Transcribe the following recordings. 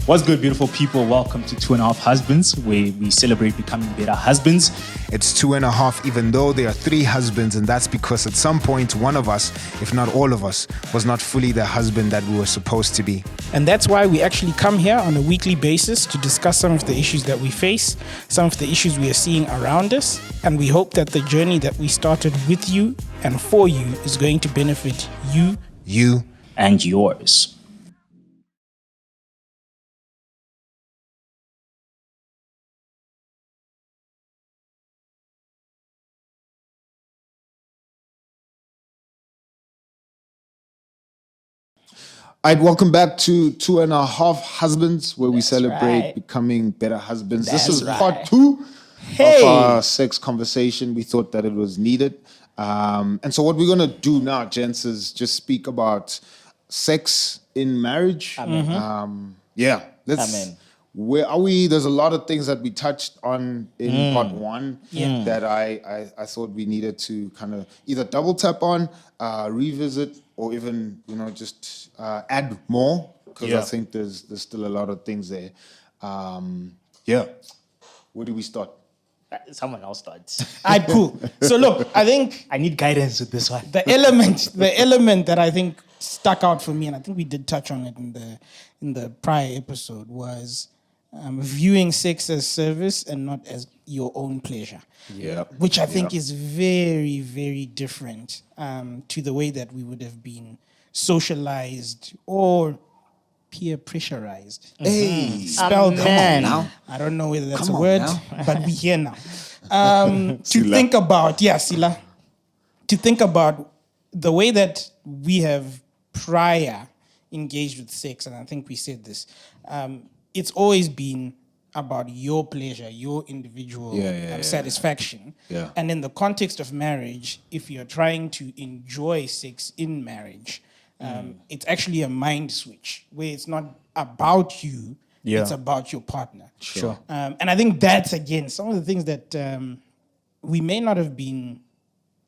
What's good, beautiful people? Welcome to Two and a Half Husbands, where we celebrate becoming better husbands. It's 2.5, even though there are 3 husbands, and that's because at some point, one of us, if not all of us, was not fully the husband that we were supposed to be. And that's why we actually come here on a weekly basis to discuss some of the issues that we face, some of the issues we are seeing around us, and we hope that the journey that we started with you and for you is going to benefit you, and yours. All right, welcome back to 2.5 Husbands, where we celebrate right. becoming better husbands. That's this is right. part 2 Hey. of our sex conversation. We thought that it was needed. And so what we're going to do now, gents, is just speak about sex in marriage. Amen. Let's... Where are we? There's a lot of things that we touched on in part 1 that I thought we needed to kind of either double tap on, revisit, or even just add more, because I think there's still a lot of things there. Where do we start? Someone else starts. I cool. So look, I think I need guidance with this one. the element that I think stuck out for me, and I think we did touch on it in the prior episode, was viewing sex as service and not as your own pleasure. Yeah. Which I think is very, very different to the way that we would have been socialized or peer pressurized. Hey, Spelled Amen. now. I don't know whether that's Come a on word, now. but we here now. To think about, Sila, to think about the way that we have prior engaged with sex, and I think we said this, it's always been about your pleasure, your individual satisfaction. Yeah. And in the context of marriage, if you're trying to enjoy sex in marriage, it's actually a mind switch where it's not about you, it's about your partner. Sure. And I think that's, again, some of the things that we may not have been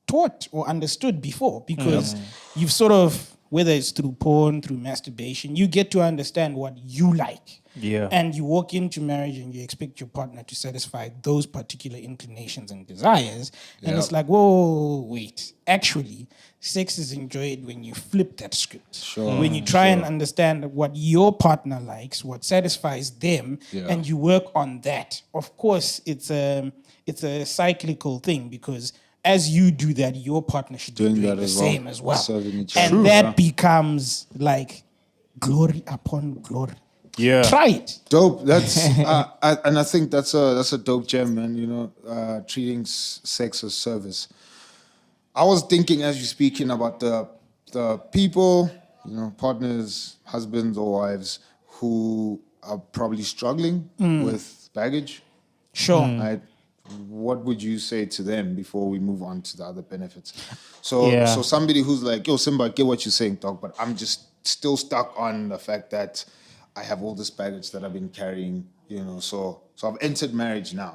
taught or understood before, because you've sort of, whether it's through porn, through masturbation, you get to understand what you like. Yeah. And you walk into marriage and you expect your partner to satisfy those particular inclinations and desires. And it's like, whoa, wait. Actually, sex is enjoyed when you flip that script. Sure. When you try and understand what your partner likes, what satisfies them, and you work on that. Of course, it's a cyclical thing, because as you do that, your partner should be doing the same as well. Serving each And other. that becomes like glory upon glory. Yeah. Try it. Dope. That's and I think that's a dope gem, man. Treating sex as service. I was thinking as you're speaking about the people, partners, husbands or wives who are probably struggling with baggage. Sure. Right? What would you say to them before we move on to the other benefits? So somebody who's like, yo, Simba, I get what you're saying, dog, but I'm just still stuck on the fact that I have all this baggage that I've been carrying, so I've entered marriage now,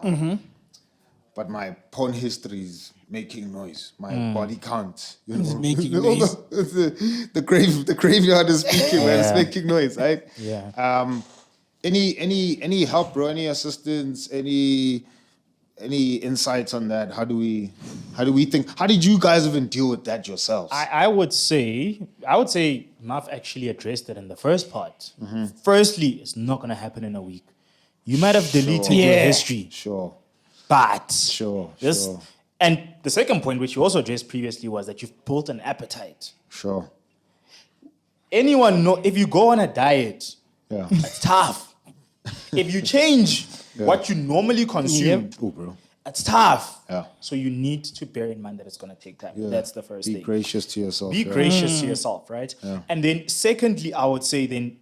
but my porn history is making noise. My body count, It's making noise. the graveyard is speaking, man. It's making noise, right? Yeah. Any help, bro? Any assistance? Any insights on that? How do we think? How did you guys even deal with that yourselves? I would say Maf actually addressed it in the first part. Firstly, it's not going to happen in a week. You might have deleted your history. Sure. But Sure. And the second point, which you also addressed previously, was that you've built an appetite. Sure. Anyone know, if you go on a diet, Yeah. it's tough. If you change what you normally consume, bro. it's tough. Yeah. So you need to bear in mind that it's going to take time. Yeah. That's the first thing. Be gracious to yourself. Be gracious to yourself, right? Yeah. And then secondly, I would say then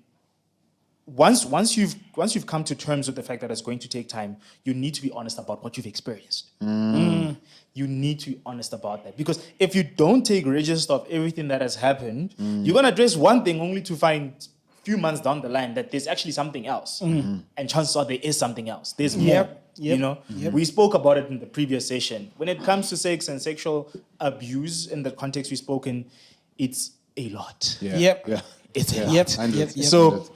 once you've come to terms with the fact that it's going to take time, you need to be honest about what you've experienced. You need to be honest about that. Because if you don't take register of everything that has happened, you're going to address one thing only to find a few months down the line that there's actually something else. And chances are there is something else. There's more. We spoke about it in the previous session. When it comes to sex and sexual abuse in the context we've spoken, it's a lot. Yeah. It's a Yep. lot. Yep. So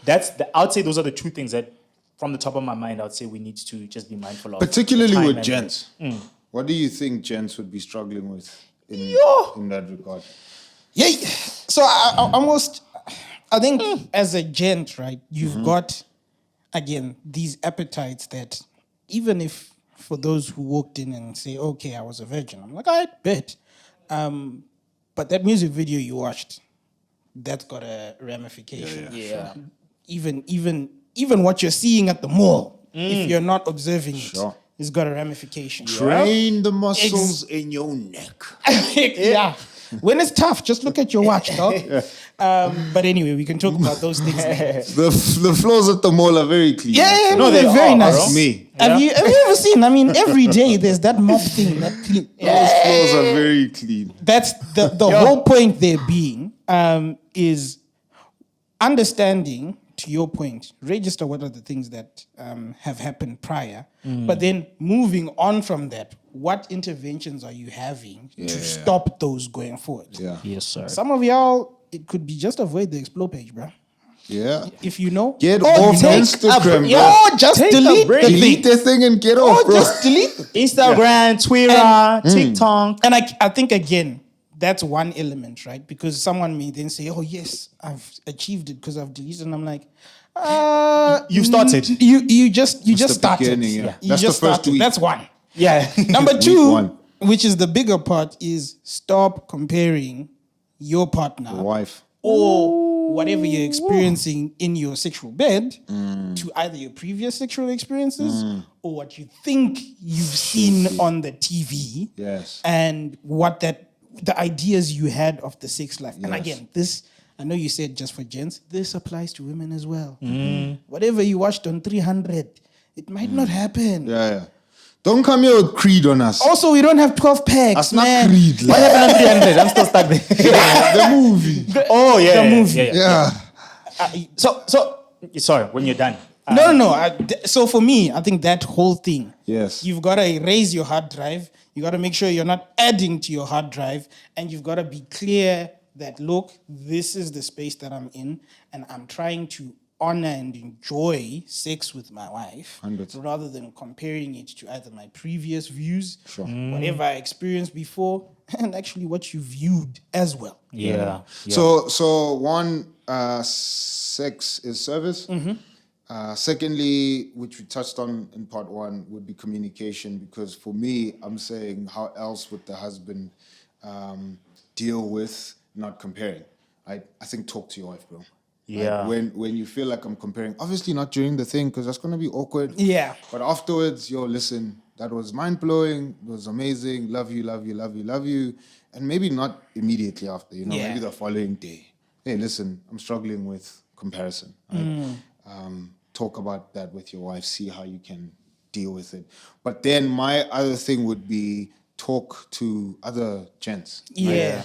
I would say those are the two things that, from the top of my mind, I would say we need to just be mindful of. Particularly Time with and- gents. What do you think gents would be struggling with in that regard? Yeah. So I think as a gent, right, you've got, again, these appetites that even if for those who walked in and say, okay, I was a virgin, I'm like, I bet. But that music video you watched, that's got a ramification. Yeah. Even what you're seeing at the mall, if you're not observing Sure. it's got a ramification. Train the muscles in your neck. Yeah. When it's tough, just look at your watch, dog. But anyway, we can talk about those things later. The floors at the mall are very clean. Yeah, No, they're they very are, nice. bro. Me. Have you ever seen? I mean, every day there's that mop thing. That clean. Those floors are very clean. That's the whole point there being is understanding, to your point, register what are the things that have happened prior, but then moving on from that, what interventions are you having to stop those going forward? Yeah. Yes, sir. Some of y'all, it could be just avoid the explore page, bro. Yeah. If you know, Get or off take Instagram, a, bro. or just Take a delete the break. Delete thing. the thing and get Or off, bro. just delete the Instagram, Twitter, TikTok. And I think, again, that's one element, right? Because someone may then say, oh, yes, I've achieved it because I've deleted. And I'm like, You've started. You just started. beginning, yeah. You That's the just first started. week. That's one. Yeah. Number Week two, one. which is the bigger part, is stop comparing your partner Wife. or whatever you're experiencing in your sexual bed to either your previous sexual experiences or what you think you've seen on the TV. Yes. And the ideas you had of the sex life. And Yes. again, this, I know you said just for gents, this applies to women as well. Whatever you watched on 300, it might not happen. Yeah. Don't come here with Creed on us. Also, we don't have 12 packs, That's not man. Creed. What Like, happened on 300? I'm still stuck there. the movie. Oh, yeah. The movie. Yeah. Yeah. So, sorry, when you're done. No. So for me, I think that whole thing, Yes. you've got to erase your hard drive. You got to make sure you're not adding to your hard drive, and you've got to be clear that, look, this is the space that I'm in, and I'm trying to honor and enjoy sex with my wife, 100. rather than comparing it to either my previous views, whatever I experienced before, and actually what you viewed as well. Yeah. So one, sex is service. Secondly, which we touched on in part one, would be communication. Because for me, I'm saying, how else would the husband deal with not comparing? I think talk to your wife, bro. Yeah. Like when you feel like I'm comparing, obviously not during the thing because that's gonna be awkward. Yeah. But afterwards, listen, that was mind blowing. It was amazing. Love you, love you, love you, love you. And maybe not immediately after. Maybe the following day. Hey, listen, I'm struggling with comparison. Right? Talk about that with your wife. See how you can deal with it. But then my other thing would be talk to other gents. Yeah.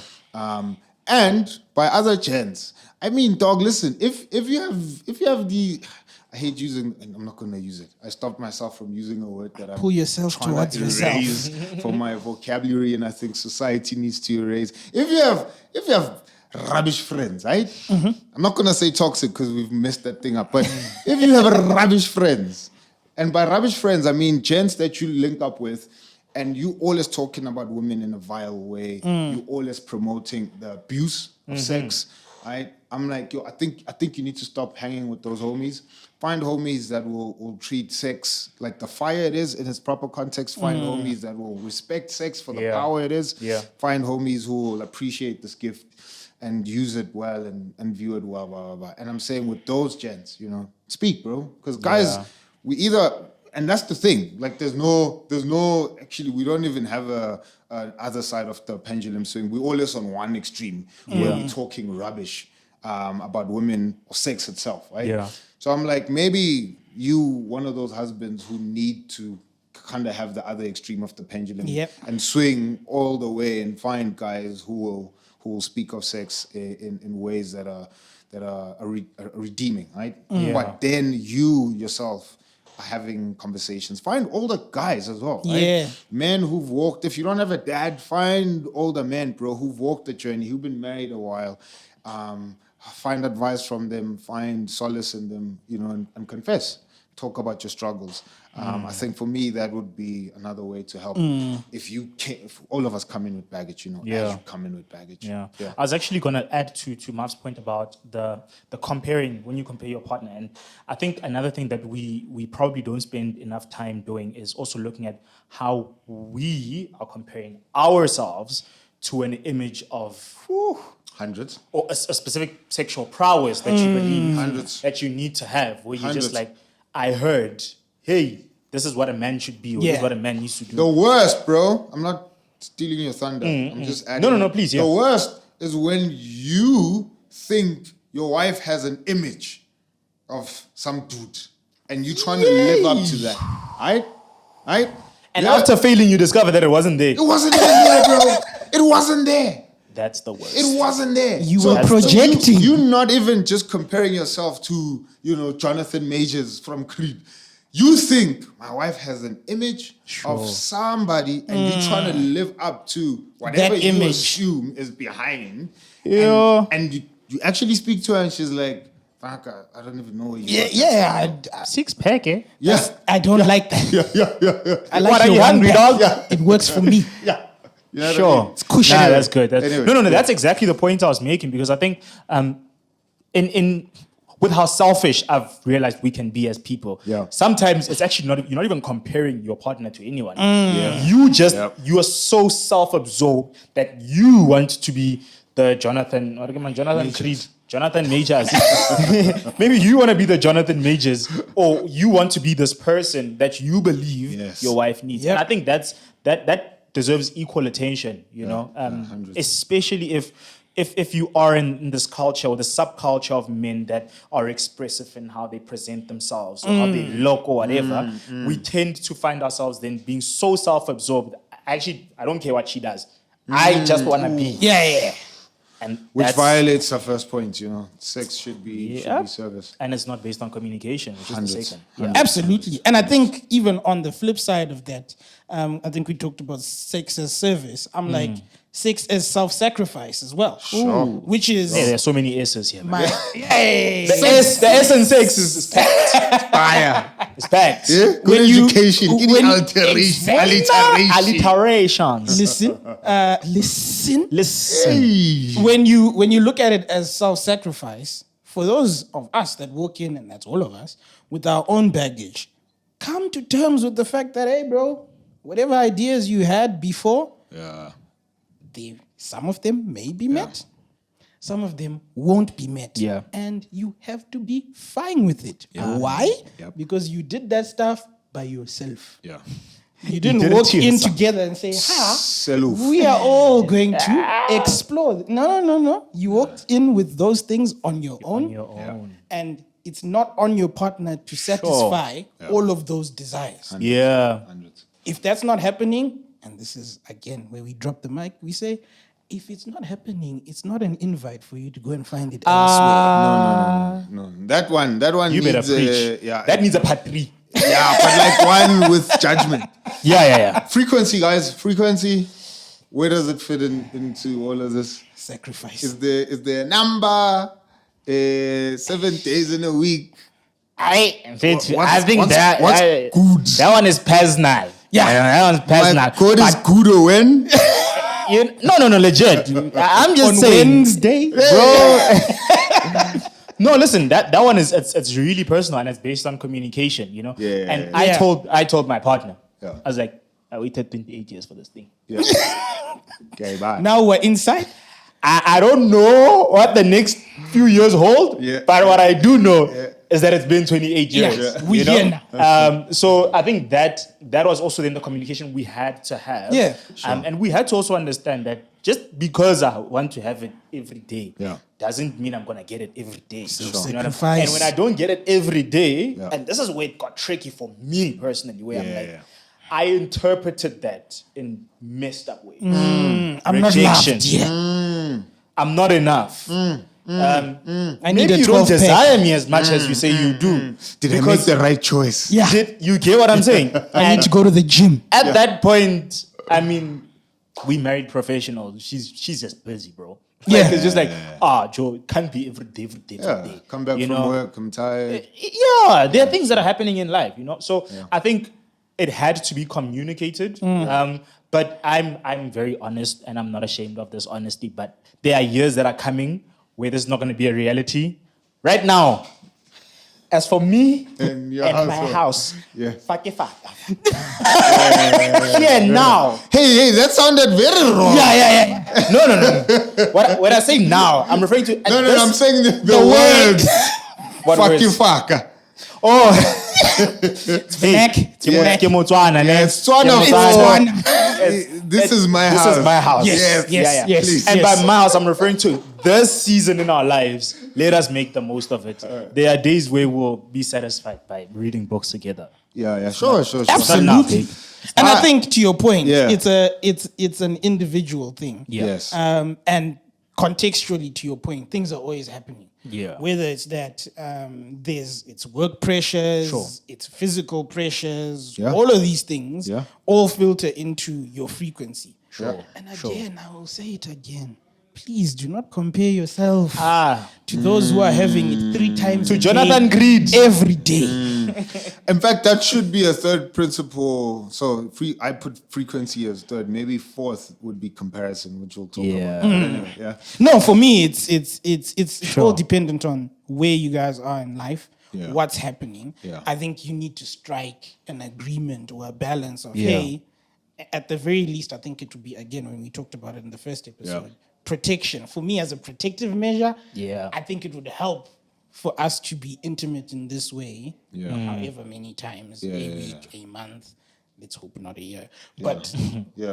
And by other gents, I mean, dog, listen, if you have the, I hate using, and I'm not gonna use it. I stopped myself from using a word that I'm Pull yourself trying towards to yourself. erase from my vocabulary, and I think society needs to erase. If you have rubbish friends, right? I'm not gonna say toxic because we've messed that thing up, but if you have rubbish friends, and by rubbish friends I mean gents that you link up with, and you always talking about women in a vile way, you always promoting the abuse of sex, right? I'm like, I think you need to stop hanging with those homies. Find homies that will treat sex like the fire it is in its proper context. Find homies that will respect sex for the power it is. Yeah. Find homies who will appreciate this gift and use it well and view it well, blah, blah, blah. And I'm saying with those gents, speak, bro. Because guys, we either, and that's the thing, like there's no, actually, we don't even have a other side of the pendulum swing. We're always on one extreme where we're talking rubbish about women or sex itself, right? Yeah. So I'm like, maybe you, one of those husbands who need to kind of have the other extreme of the pendulum and swing all the way and find guys who will speak of sex in ways that are redeeming, right? But then you yourself are having conversations. Find older guys as well, right? Yeah. Men who've walked, if you don't have a dad, find older men, bro, who've walked the journey, who've been married a while. find advice from them, find solace in them, and confess. Talk about your struggles. I think for me that would be another way to help. If all of us come in with baggage, as you come in with baggage. Yeah. I was actually going to add to Marv's point about the comparing, when you compare your partner. And I think another thing that we probably don't spend enough time doing is also looking at how we are comparing ourselves to an image of hundreds, or a specific sexual prowess that you believe hundreds, that you need to have, where you're hundreds. just like, I heard, hey, this is what a man should be, or this is what a man needs to do. The worst, bro. I'm not stealing your thunder. I'm just adding. No, please. Yeah. The worst is when you think your wife has an image of some dude, and you trying to live up to that. Right? And after failing, you discover that it wasn't there. It wasn't there, bro. It wasn't there. That's the worst. It wasn't there. You were projecting. You're not even just comparing yourself to, Jonathan Majors from Creed. You think my wife has an image of somebody, and you're trying to live up to whatever That you image. assume is behind. Yeah. And you actually speak to her, and she's like, "Fuck, I don't even know what you." Yeah. Six pack, eh? Yeah. I don't like that. Yeah. I like What, are your you one hungry, pack. dog? It works for me. Yeah. You know what I Sure. mean? It's cushy. Nah, that's good. Anyway, no, that's exactly the point I was making, because I think in with how selfish I've realized we can be as people. Yeah. Sometimes it's actually you're not even comparing your partner to anyone. You are so self-absorbed that you want to be the Jonathan Creed. Jonathan Majors. Maybe you want to be the Jonathan Majors, or you want to be this person that you believe your wife needs. Yep. And I think that deserves equal attention, especially if you are in this culture or the subculture of men that are expressive in how they present themselves or how they look or whatever. We tend to find ourselves then being so self-absorbed. Actually, I don't care what she does. I just want to be. Yeah. And Which that's- violates the first point, Sex should be service. And it's not based on communication, which is the Hundreds. second. Hundreds. Absolutely. And I think even on the flip side of that, I think we talked about sex as service. I'm like, sex as self-sacrifice as well. Sure. Which is Yeah, there are so many S's here. Man. my... Yay! The S in sex is packed. Fire. It's packed. Yeah? Good When you- education. Give me when- alliteration. Alliterations. Listen. Listen. When you look at it as self-sacrifice, for those of us that walk in, and that's all of us, with our own baggage, come to terms with the fact that, hey, bro, whatever ideas you had before, some of them may be met, some of them won't be met. Yeah. And you have to be fine with it. Why? Yep. Because you did that stuff by yourself. Yeah. You didn't did it walk to in yourself. together and say, Self. we are all going to explore. No. You walked in with those things on your own. On your own. And it's not on your partner to satisfy all of those desires. Yeah. Hundreds. If that's not happening, and this is again where we drop the mic, we say, if it's not happening, it's not an invite for you to go and find it elsewhere. No. That one You needs better preach. yeah. That needs a part 3. Yeah, but like one with judgment. Yeah. Frequency, guys. Frequency. Where does it fit into all of this? Sacrifice. Is there a number? 7 days in a week. I think What's good? that one is personal. Yeah. That one's personal. My God is good or when? No, legit. I'm just On saying, Wednesday, bro. No, listen. That one is it's really personal, and it's based on communication. Yeah. And I told my partner. Yeah. I was like, I waited 28 years for this thing. Yeah. Okay, bye. now we're inside. I don't know what the next few years hold, but what I do know is that it's been 28 years. Yeah. We here now. So I think that was also then the communication we had to have. Yeah, And we had to also understand that just because I want to have it every day doesn't mean I'm going to get it every day. You know what I mean? Sacrifice. And when I don't get it every day, and this is where it got tricky for me personally, where I'm like, I interpreted that in messed up ways. I'm not Rejection. loved yet. I'm not enough. I need Maybe a you don't 12 pack. desire me as much as you say you do. Did I make the right choice? Yeah. You get what I'm saying? I need to go to the gym. At that point, I mean, we married professionals. She's just busy, bro. Yeah. It's just like, Joe, it can't be every day, every day, every day. Come back You from know? work, I'm tired. Yeah, there are things that are happening in life, you know. So I think it had to be communicated. But I'm very honest, and I'm not ashamed of this honesty. But there are years that are coming where this is not going to be a reality. Right now, as for me And your and my household. house, Yeah. fuck it, fuck. Here now. Hey, that sounded very wrong. Yeah. No. When I say now, I'm referring to No, this, I'm saying the words. What Fuck words? you, fuck. Oh, Snack. Yeah. Ke Motswana, ne? It's Tswana Ke for- Motswana. This is my This house. is my house. Yes, yes, yes, please. And yes. by my house, I'm referring to this season in our lives. Let us make the most of it. There are days where we'll be satisfied by reading books together. Yeah. Sure. Absolutely. And I think to your point, Yeah. it's an individual thing. Yeah. Yes. And contextually, to your point, things are always happening. Yeah. Whether it's that it's work pressures, Sure. it's physical pressures, Yeah. all of these things Yeah. all filter into your frequency. Sure. And again, I will say it again. Please do not compare yourself to those who are having it 3 times To a Jonathan day, Greed. every day. In fact, that should be a third principle. So I put frequency as third. Maybe fourth would be comparison, which we'll talk Yeah. about. But anyway, yeah. No, for me, it's all dependent on where you guys are in life, Yeah. what's happening. Yeah. I think you need to strike an agreement or a balance of, Yeah. hey, at the very least, I think it would be, again, when we talked about it in the first episode, protection. For me, as a protective measure, I think it would help for us to be intimate in this way, however many times, a week, a month. Let's hope not a year, but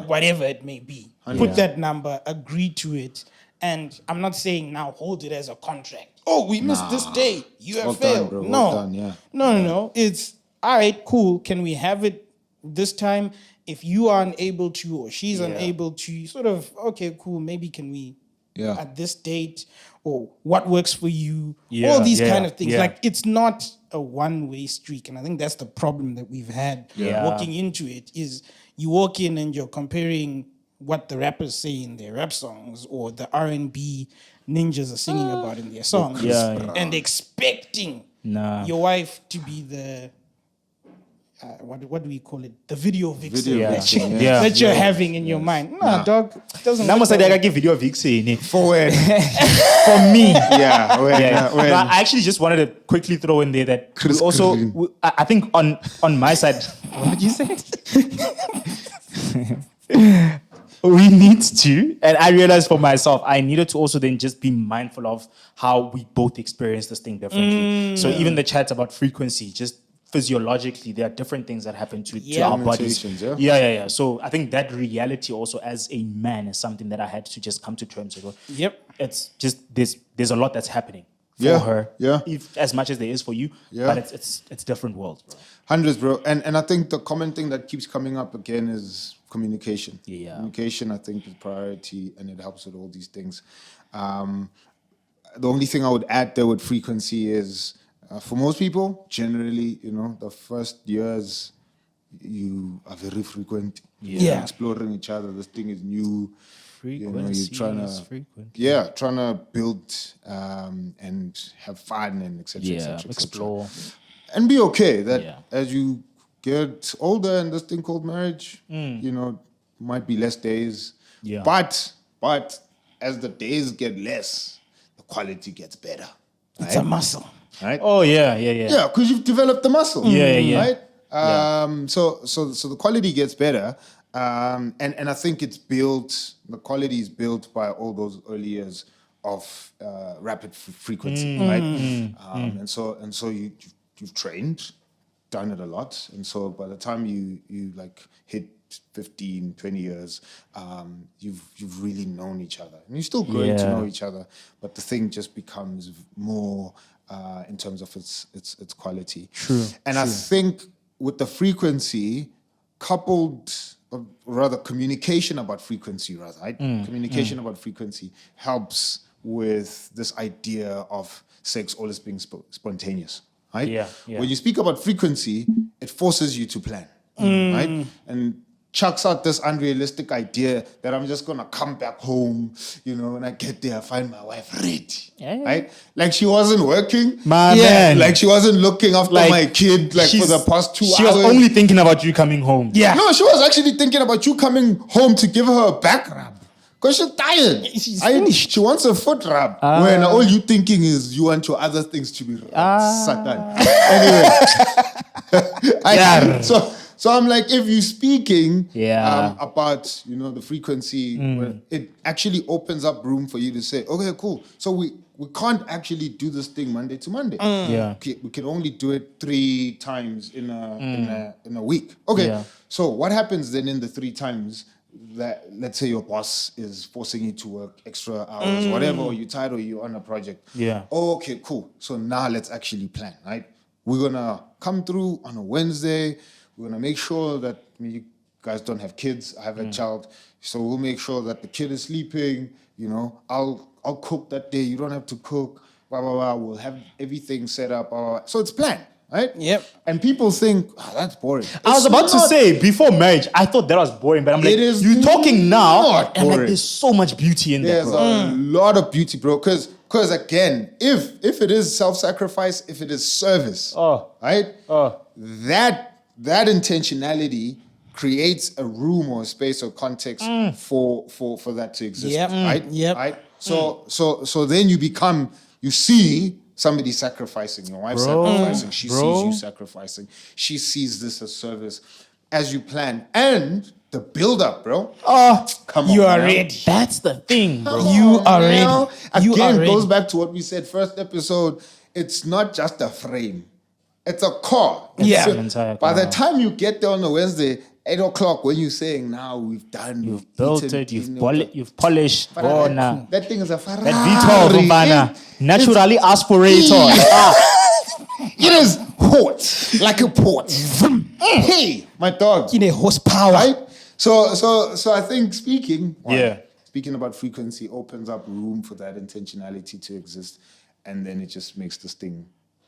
whatever it may be, put that number, agree to it. And I'm not saying now hold it as a contract. Oh, we missed this day. You have Well done, failed. bro. No. Well done, yeah. No. It's all right, cool. Can we have it this time? If you are unable to, or she's unable to, sort of, okay, cool. Maybe can we at this date, or what works for you? All these kind of things. Like, it's not a one-way streak, and I think that's the problem that we've had walking into it. Is you walk in and you're comparing what the rappers say in their rap songs, or the R&B ninjas are singing about in their songs, and expecting your wife to be the what do we call it? The video vixen that you're having in your mind. Nah, dog, it doesn't. Now, work must that way. I give video vixen Forward. for me. When. No, I actually just wanted to quickly throw in there that Chris we also, Green. I think on my side, what did you say? We need to, and I realized for myself, I needed to also then just be mindful of how we both experience this thing differently. So even the chat about frequency, just physiologically, there are different things that happen to our bodies. Limitations, Yeah. So I think that reality also as a man is something that I had to just come to terms with. Yep. It's just there's a lot that's happening for Yeah, her. yeah. If, as much as there is for you. Yeah. But it's different worlds, bro. Hundreds, bro. And I think the common thing that keeps coming up again is communication. Yeah. Communication, I think, is priority, and it helps with all these things. The only thing I would add there with frequency is, for most people, generally, the first years, you are very frequent. Yeah. Exploring each other. This thing is new. Frequency you're trying is to, frequent. trying to build and have fun and etc. Yeah, explore. And be okay that Yeah. as you get older and this thing called marriage, might be less days. Yeah. But as the days get less, the quality gets better. It's a muscle. Right? Oh yeah. Yeah, because you've developed the muscle. Yeah. Right? So the quality gets better. And I think the quality is built by all those early years of rapid frequency, right? And so you've trained, done it a lot. And so by the time you like hit 15, 20 years, you've really known each other. And you're still growing to know each other, but the thing just becomes more in terms of its quality. True. And I think with the frequency coupled, or rather communication about frequency, right? Communication about frequency helps with this idea of sex always being spontaneous, right? Yeah. When you speak about frequency, it forces you to plan, right? And chucks out this unrealistic idea that I'm just gonna come back home, when I get there, I find my wife ready. Yeah. Right? Like she wasn't working. My man. Like she wasn't looking after my kid for the past 2 hours. She was only thinking about you coming home. Yeah. No, she was actually thinking about you coming home to give her a back rub. Because she's tired. She's finished. She wants a foot rub. When all you thinking is you want your other things to be rubbed. Satan. Anyway. So I'm like, if you're speaking about, the frequency, it actually opens up room for you to say, okay, cool. So we can't actually do this thing Monday to Monday. Yeah. We can only do it 3 times in a week. Okay. So what happens then in the 3 times that, let's say your boss is forcing you to work extra hours, whatever, or you're tired or you're on a project. Yeah. Okay, cool. So now let's actually plan, right? We're going to come through on a Wednesday. We're going to make sure that you guys don't have kids. I have a child. So we'll make sure that the kid is sleeping. I'll cook that day. You don't have to cook. Blah, blah, blah. We'll have everything set up. Blah, blah, blah. So it's planned, right? Yep. And people think, that's boring. I was about to say, before marriage, I thought that was boring, but I'm like, It is you're talking now, not and like, boring. there's so much beauty in There's that, bro. a lot of beauty, bro. Because again, if it is self-sacrifice, if it is service, right? That intentionality creates a room or a space or context for that to exist. Yep. Right? Yep. Right? So then you see somebody sacrificing, your wife sacrificing, she sees you sacrificing. She sees this as service as you plan. And the build-up, bro. Come on, You are man. ready. That's the thing, bro. You are Now, ready. You again, are ready. goes back to what we said first episode. It's not just a frame. It's a car. Yeah. So An entire by the car. time you get there on a Wednesday, 8 o'clock, when you're saying, now we've done, You've built eaten, it, you've But polished. Oh, that, nah. that thing is a Ferrari. That V12, Mvana. Naturally aspirator. It is hot, like a port. Hey, my dog. In a horsepower. Right? So I think speaking about frequency opens up room for that intentionality to exist, and then it just makes this thing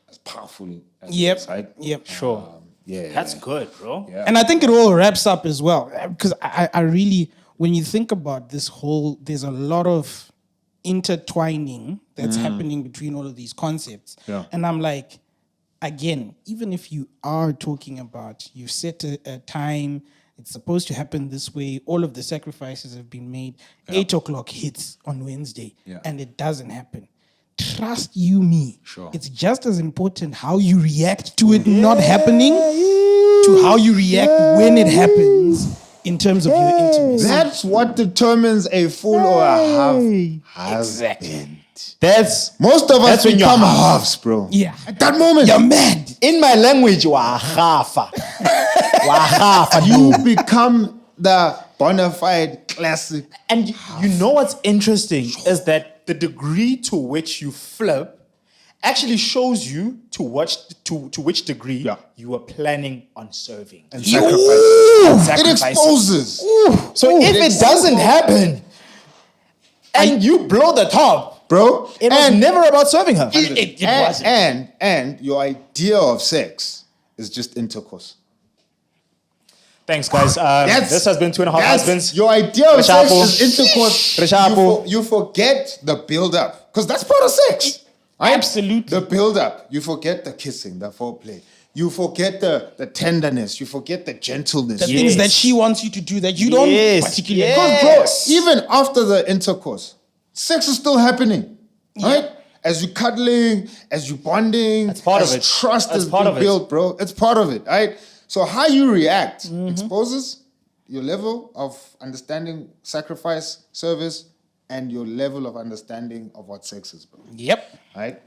as powerful as it is, right? Yep. Sure. Yeah. That's good, bro. Yeah. And I think it all wraps up as well. Because I really, when you think about this whole, there's a lot of intertwining that's happening between all of these concepts. Yeah. And I'm like, again, even if you are talking about, you set a time, it's supposed to happen this way, all of the sacrifices have been made, 8 o'clock hits on Wednesday, and it doesn't happen. Trust you me. Sure. It's just as important how you react to it not happening to how you react when it happens in terms of your intimacy. That's what determines a full or a half. Exactly. That's Most of us That's when you're become half. halves, bro. Yeah. At that moment, You're mad. in my language. Wahafa. Wahafa. you become the bona fide classic. And you know what's interesting is that the degree to which you flip actually shows you to which degree you are planning on serving. And And sacrifice. It sacrificing. exposes. So if it doesn't happen and you blow the top, Bro. it was never about serving her. It wasn't. And your idea of sex is just intercourse. Thanks, guys. This has been 2.5 Husbands. Your idea of sex Reshapo. is intercourse. Reshapo. You forget the build-up. Because that's part of sex. Right? Absolutely. The build-up. You forget the kissing, the foreplay. You forget the tenderness. You forget the gentleness. The things that she wants you to do that you don't particularly Because, bro, even after the intercourse, sex is still happening. Right? As you cuddling, as you bonding, That's part as of it. trust That's is part being of it. built, bro. It's part of it, right? So how you react exposes your level of understanding sacrifice, service, and your level of understanding of what sex is, bro. Yep. Right?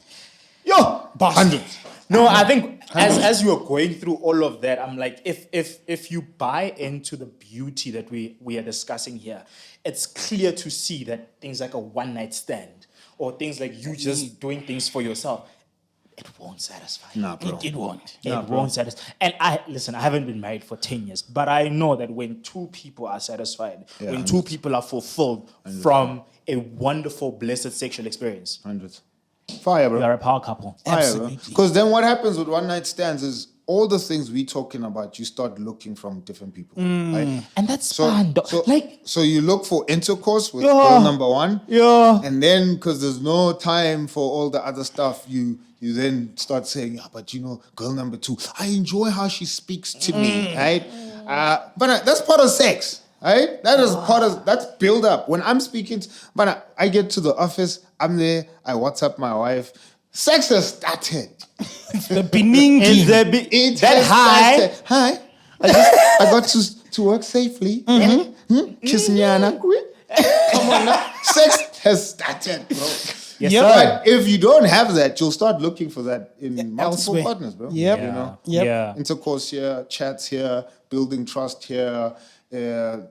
Yo, Hundreds. No, I think as you are going through all of that, I'm like, if you buy into the beauty that we are discussing here, it's clear to see that things like a one-night stand or things like you just doing things for yourself, it won't satisfy. Nah, bro. It won't. It won't satisfy. And I haven't been married for 10 years, but I know that when 2 people are satisfied, when 2 people are fulfilled from a wonderful, blessed sexual experience, Hundreds. Fire, bro. we are a power couple. Fire, bro. Absolutely. Because then what happens with one-night stands is all the things we're talking about, you start looking from different people. Right? And that's fun. So you look for intercourse with Yeah. girl number one. Yeah. And then, because there's no time for all the other stuff, you then start saying, yeah, but girl number two, I enjoy how she speaks to me, right? But that's part of sex, right? That's build up. When I'm speaking, I get to the office, I'm there, I WhatsApp my wife. Sex has started. The Beningi. It that has high. started. Hi. I got to work safely. Kiss me, Anna. Come on now. Sex has started, bro. Yes, Yep. sir. But if you don't have that, you'll start looking for that in multiple Elsewhere. partners, bro. Yep. Yeah. Yep. Yeah. Intercourse here, chats here, building trust here,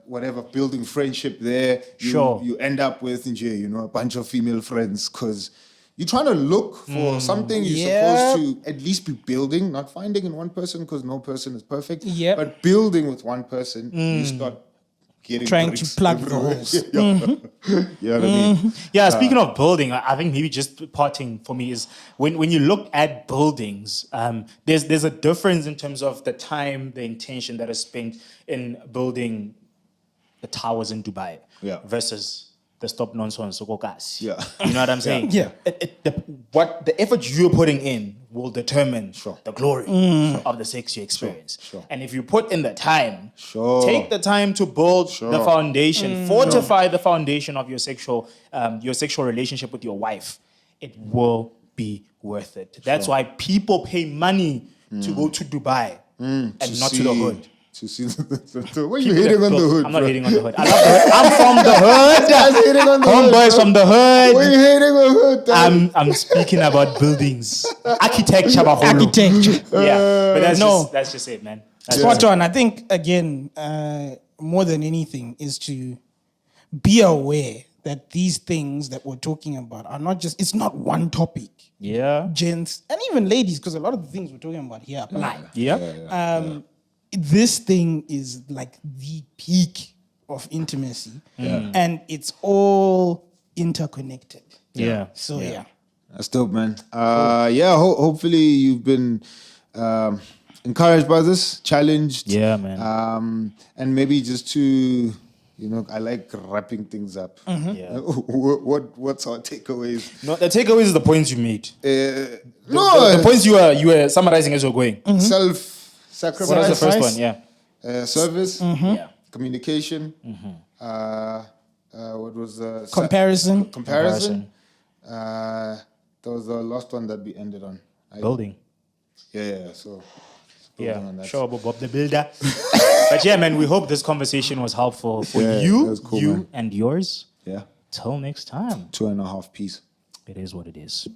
whatever, building friendship there. You end up with, a bunch of female friends because you're trying to look for something you're supposed to at least be building, not finding in one person because no person is perfect. Yep. But building with one person, you start getting Trying bricks to plug the everywhere. holes. You know what I mean? Yeah, speaking of building, I think maybe just parting for me is when you look at buildings, there's a difference in terms of the time, the intention that is spent in building the towers in Dubai versus the stop nonsense Sokokas. Yeah. You know what I'm saying? Yeah. The effort you're putting in will determine the glory of the sex you experience. Sure. And if you put in the time, Sure. take the time to build the foundation, fortify the foundation of your sexual relationship with your wife, it will be worth it. That's why people pay money to go to Dubai and not to the hood. To see why are you hitting on the hood? I'm not bro? hitting on the hood. I love the hood. I'm from the hood. Guys hitting on the hood, Homeboys bro. from the Why are hood. you hitting on the hood? dog? I'm speaking about buildings, architecture, Architecture. Yeah, but No. that's just it, man. That's Spot just it. on. I think, again, more than anything, is to be aware that these things that we're talking about are not just, it's not one topic. Yeah. Gents, and even ladies, because a lot of the things we're talking about here apply. Yeah. This thing is like the peak of intimacy, and it's all interconnected. Yeah. So, yeah. That's dope, man. Hopefully you've been encouraged by this, challenged. Yeah, man. And maybe just to, I like wrapping things up. Yeah. What's our takeaways? No, the takeaway is the points you made. No, The points you were summarizing as you're going. self-sacrifice. What was the first one? Yeah. Service, Yeah. communication. What was the Comparison. Comparison. That was the last one that we ended on. Building. So Yeah, on that. sure, Bob the Builder. But yeah, man, we hope this conversation was helpful for Yeah, you, that was cool, you man. and yours. Yeah, Till next time. 2.5 piece. It is what it is.